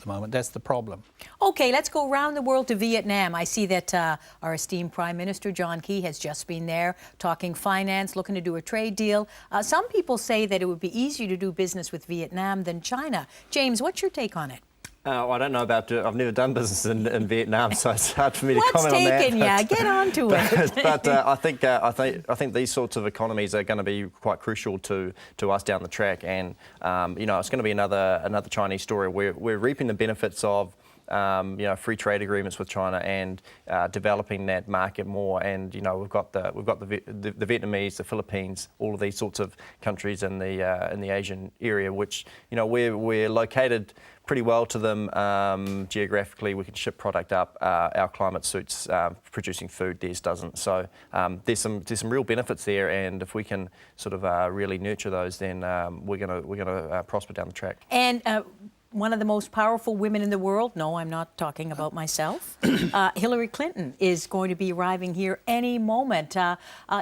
the moment. That's the problem. Okay, let's go around the world to Vietnam. I see that our esteemed Prime Minister, John Key, has just been there talking finance, looking to do a trade deal. Some people say that it would be easier to do business with Vietnam than China. James, what's your take on it? I don't know about it. I've never done business in Vietnam, so it's hard for me to comment on that. What's taking you? Get on to it. But I think these sorts of economies are going to be quite crucial to us down the track, and you know, it's going to be another Chinese story. We're reaping the benefits of you know, free trade agreements with China and developing that market more. And you know, we've got the Vietnamese, the Philippines, all of these sorts of countries in the Asian area, which, you know, we're located pretty well to them geographically. We can ship product up. Our climate suits producing food. Theirs doesn't. So there's some real benefits there, and if we can sort of really nurture those, then we're gonna prosper down the track. And one of the most powerful women in the world, no, I'm not talking about myself, Hillary Clinton is going to be arriving here any moment.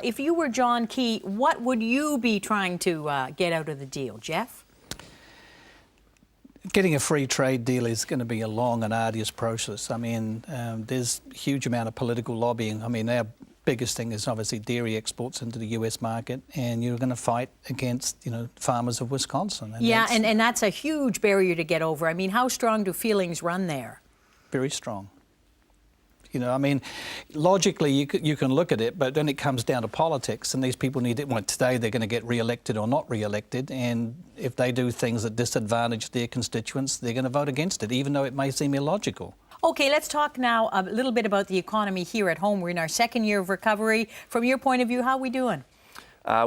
If you were John Key, what would you be trying to get out of the deal, Jeff? Getting a free trade deal is going to be a long and arduous process. I mean, there's a huge amount of political lobbying. I mean, our biggest thing is obviously dairy exports into the US market, and you're going to fight against, you know, farmers of Wisconsin. And yeah, and that's a huge barrier to get over. I mean, how strong do feelings run there? Very strong. You know, I mean, logically you can look at it, but then it comes down to politics, and these people need it. Well, today they're going to get re-elected or not re-elected, and if they do things that disadvantage their constituents, they're going to vote against it, even though it may seem illogical. Okay, let's talk now a little bit about the economy here at home. We're in our second year of recovery. From your point of view, how are we doing?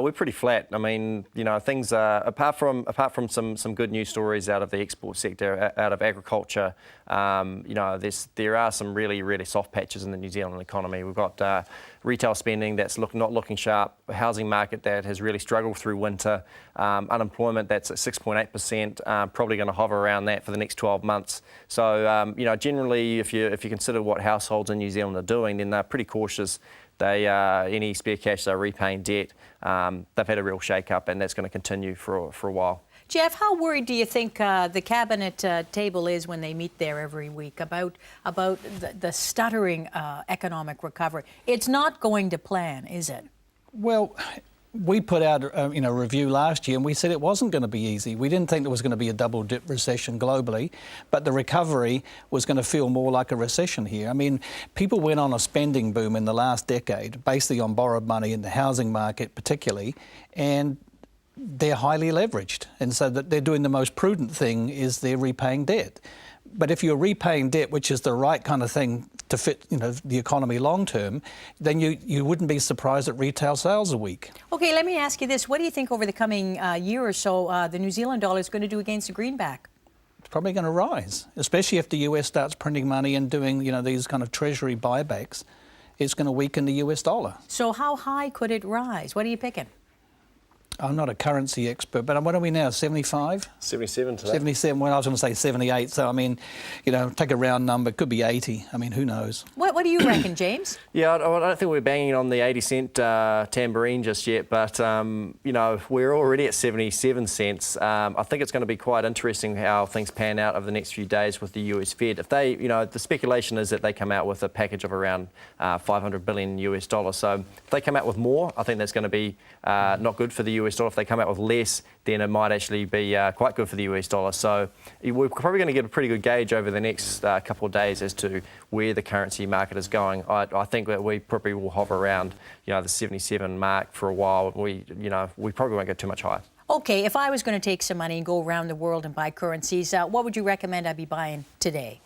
We're pretty flat. I mean, you know, things apart from some good news stories out of the export sector, out of agriculture, you know, there are some really soft patches in the New Zealand economy. We've got retail spending that's not looking sharp, a housing market that has really struggled through winter, unemployment that's at 6.8%, probably going to hover around that for the next 12 months. So, you know, generally, if you consider what households in New Zealand are doing, then they're pretty cautious. They any spare cash they're repaying debt. They've had a real shake-up, and that's going to continue for a while. Jeff, how worried do you think the cabinet table is when they meet there every week about the stuttering economic recovery? It's not going to plan, is it? Well, we put out a review last year, and we said it wasn't going to be easy. We didn't think there was going to be a double-dip recession globally, but the recovery was going to feel more like a recession here. I mean, people went on a spending boom in the last decade, basically on borrowed money in the housing market particularly, and they're highly leveraged. And so that they're doing the most prudent thing is they're repaying debt. But if you're repaying debt, which is the right kind of thing to fit, you know, the economy long term, then you wouldn't be surprised that retail sales are weak. Okay, let me ask you this. What do you think over the coming year or so the New Zealand dollar is going to do against the greenback? It's probably going to rise, especially if the US starts printing money and doing, you know, these kind of treasury buybacks. It's going to weaken the US dollar. So how high could it rise? What are you picking? I'm not a currency expert, but what are we now, 75? 77 today. 77, well, I was going to say 78, so I mean, you know, take a round number, it could be 80. I mean, who knows? What do you reckon, James? Yeah, I don't think we're banging on the 80-cent tambourine just yet, but, you know, we're already at 77 cents. I think it's going to be quite interesting how things pan out over the next few days with the US Fed. If they, you know, the speculation is that they come out with a package of around 500 billion US dollars. So if they come out with more, I think that's going to be not good for the US dollar. If they come out with less, then it might actually be quite good for the US dollar. So we're probably going to get a pretty good gauge over the next couple of days as to where the currency market is going. I think that we probably will hover around, you know, the 77 mark for a while. We probably won't go too much higher. Okay, if I was going to take some money and go around the world and buy currencies, what would you recommend I be buying today?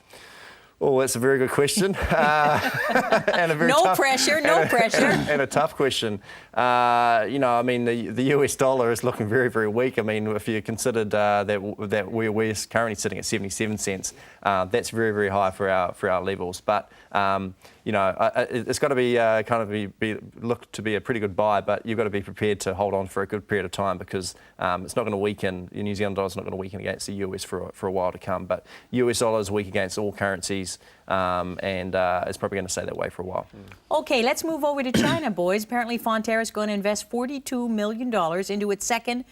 Oh, that's a very good question. And a very no tough, pressure, no pressure. And a tough question. You know, I mean, the US dollar is looking very weak. I mean, if you considered that we're currently sitting at 77 cents, that's very high for our levels. But you know, it's got to be look to be a pretty good buy, but you've got to be prepared to hold on for a good period of time, because it's not going to weaken. The New Zealand dollar is not going to weaken against the US for a while to come. But US dollar is weak against all currencies. commodities, and it's probably going to stay that way for a while. Okay, let's move over to China, boys. Apparently, Fonterra is going to invest $42 million into its second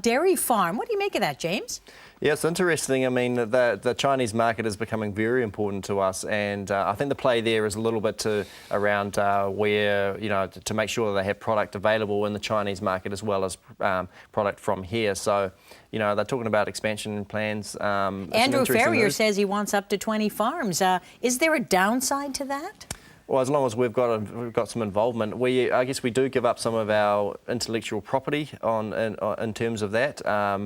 dairy farm. What do you make of that, James? Yeah, it's interesting. I mean, the Chinese market is becoming very important to us, and I think the play there is a little bit around where, to make sure that they have product available in the Chinese market as well as product from here. So, they're talking about expansion plans. Andrew Ferrier says he wants up to 20 farms. Is there a downside to that? Well, as long as we've got some involvement, I guess we do give up some of our intellectual property in terms of that.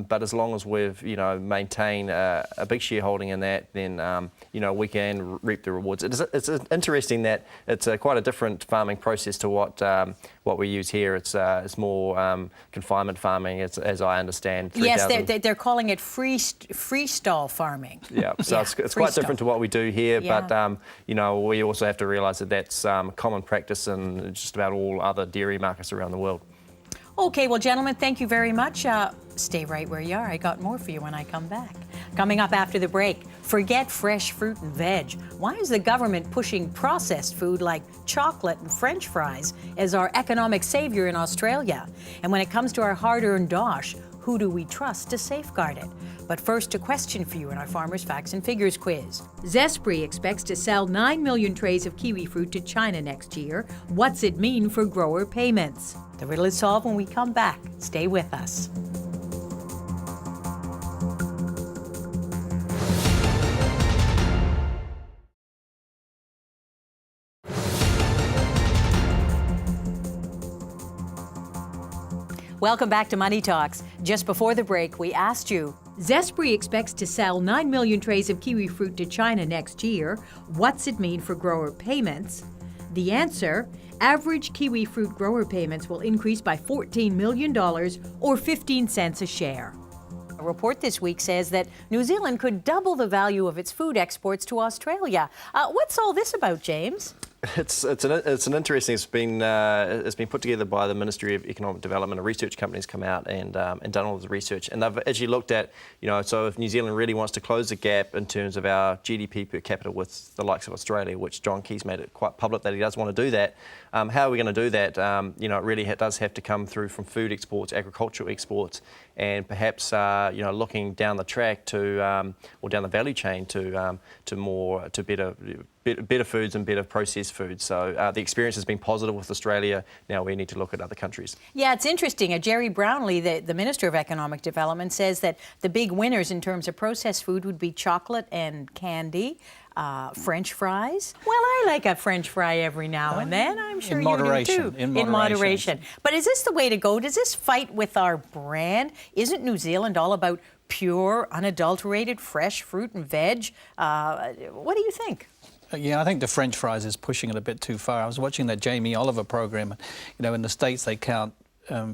But as long as we've maintain a big shareholding in that, then we can reap the rewards. It's interesting that it's quite a different farming process to what we use here. It's more confinement farming, as I understand. Yes, they're calling it freestall farming. Yeah, so it's quite different to what we do here. Yeah. But we also have to realise that that's common practice in just about all other dairy markets around the world. Okay, well, gentlemen, thank you very much. Stay right where you are. I got more for you when I come back. Coming up after the break, forget fresh fruit and veg. Why is the government pushing processed food like chocolate and French fries as our economic savior in Australia? And when it comes to our hard-earned dosh, who do we trust to safeguard it? But first, a question for you in our Farmers Facts and Figures quiz. Zespri expects to sell 9 million trays of kiwi fruit to China next year. What's it mean for grower payments? The riddle is solved when we come back. Stay with us. Welcome back to Money Talks. Just before the break, we asked you, Zespri expects to sell 9 million trays of kiwi fruit to China next year. What's it mean for grower payments? The answer, average kiwi fruit grower payments will increase by $14 million or 15 cents a share. A report this week says that New Zealand could double the value of its food exports to Australia. What's all this about, James? It's an interesting. It's been put together by the Ministry of Economic Development. A research company's come out and done all of the research, and they've actually looked at so if New Zealand really wants to close the gap in terms of our GDP per capita with the likes of Australia, which John Key's made it quite public that he does want to do that. How are we going to do that? It really does have to come through from food exports, agricultural exports, and perhaps looking down the track to or down the value chain to better foods and better processed foods. So the experience has been positive with Australia. Now we need to look at other countries. Yeah, it's interesting. Jerry Brownlee, the Minister of Economic Development, says that the big winners in terms of processed food would be chocolate and candy, French fries. Well, I like a French fry every now and then. I'm sure you do too. In moderation. But is this the way to go? Does this fight with our brand? Isn't New Zealand all about pure, unadulterated, fresh fruit and veg? What do you think? Yeah, I think the French fries is pushing it a bit too far. I was watching that Jamie Oliver program. In the States they count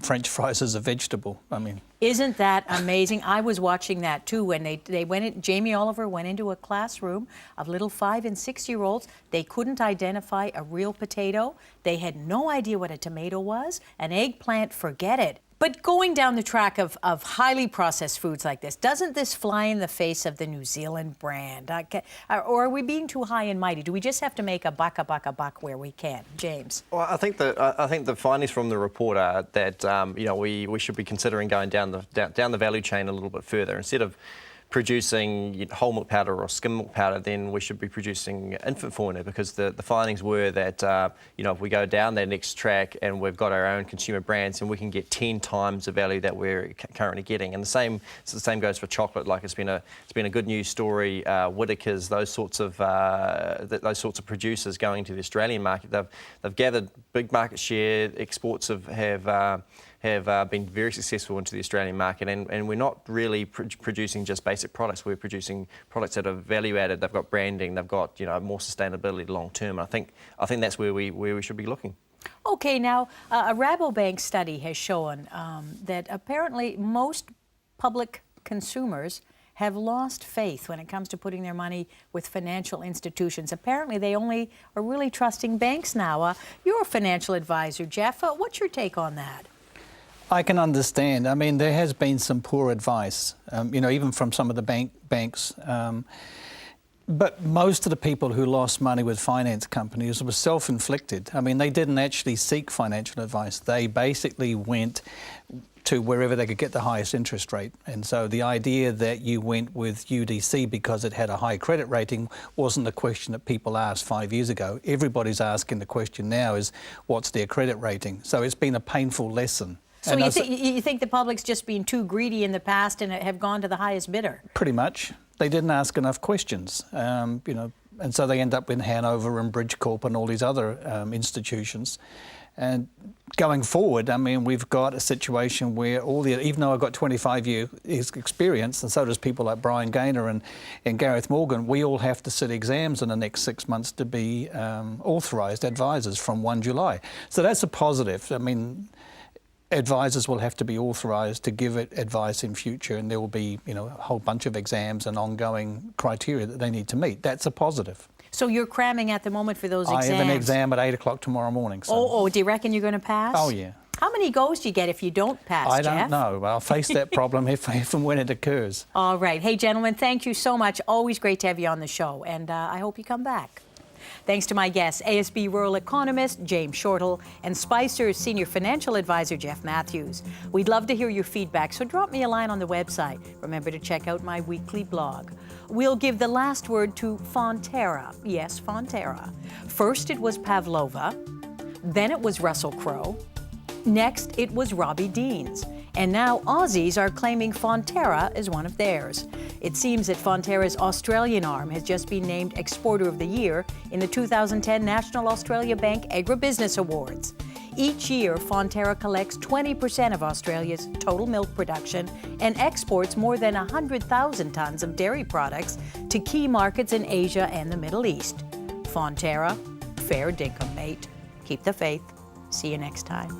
French fries as a vegetable. I mean, isn't that amazing? I was watching that too when they went in. Jamie Oliver went into a classroom of little 5- and 6-year-olds. They couldn't identify a real potato. They had no idea what a tomato was. An eggplant, forget it. But going down the track of highly processed foods like this, doesn't this fly in the face of the New Zealand brand? Or are we being too high and mighty? Do we just have to make a buck where we can? James? Well, I think the findings from the report are that we should be considering going down the value chain a little bit further. Instead of producing whole milk powder or skim milk powder, then we should be producing infant formula, because the findings were that if we go down that next track and we've got our own consumer brands, and we can get 10 times the value that we're currently getting. And the same goes for chocolate. Like it's been a good news story. Whittaker's, those sorts of producers going to the Australian market. They've gathered big market share. Exports have been very successful into the Australian market, and we're not really producing just basic products. We're producing products that are value added. They've got branding. They've got more sustainability long term. I think that's where we should be looking. Okay, now a Rabobank study has shown that apparently most public consumers have lost faith when it comes to putting their money with financial institutions. Apparently, they only are really trusting banks now. You're a financial advisor, Jeff. What's your take on that? I can understand. I mean, there has been some poor advice, even from some of the banks. But most of the people who lost money with finance companies was self-inflicted. I mean, they didn't actually seek financial advice. They basically went to wherever they could get the highest interest rate. And so the idea that you went with UDC because it had a high credit rating wasn't a question that people asked 5 years ago. Everybody's asking the question now is, what's their credit rating? So it's been a painful lesson. So you think the public's just been too greedy in the past and have gone to the highest bidder? Pretty much. They didn't ask enough questions, you know, and so they end up in Hanover and Bridgecorp and all these other institutions. And going forward, I mean, we've got a situation where even though I've got 25 years experience, and so does people like Brian Gaynor and Gareth Morgan, we all have to sit exams in the next 6 months to be authorised advisors from 1 July. So that's a positive. I mean, advisors will have to be authorised to give it advice in future, and there will be, you know, a whole bunch of exams and ongoing criteria that they need to meet. That's a positive. So you're cramming at the moment for those exams? I have an exam at 8 o'clock tomorrow morning. So. Oh, do you reckon you're going to pass? Oh, yeah. How many goes do you get if you don't pass, I Jeff? don't know. I'll face that problem if and when it occurs. All right. Hey, gentlemen, thank you so much. Always great to have you on the show, and I hope you come back. Thanks to my guests, ASB Rural Economist James Shortall and Spicer's Senior Financial Advisor Jeff Matthews. We'd love to hear your feedback, so drop me a line on the website. Remember to check out my weekly blog. We'll give the last word to Fonterra. Yes, Fonterra. First it was Pavlova, then it was Russell Crowe, next it was Robbie Deans. And now Aussies are claiming Fonterra as one of theirs. It seems that Fonterra's Australian arm has just been named Exporter of the Year in the 2010 National Australia Bank Agribusiness Awards. Each year, Fonterra collects 20% of Australia's total milk production and exports more than 100,000 tons of dairy products to key markets in Asia and the Middle East. Fonterra, fair dinkum, mate. Keep the faith. See you next time.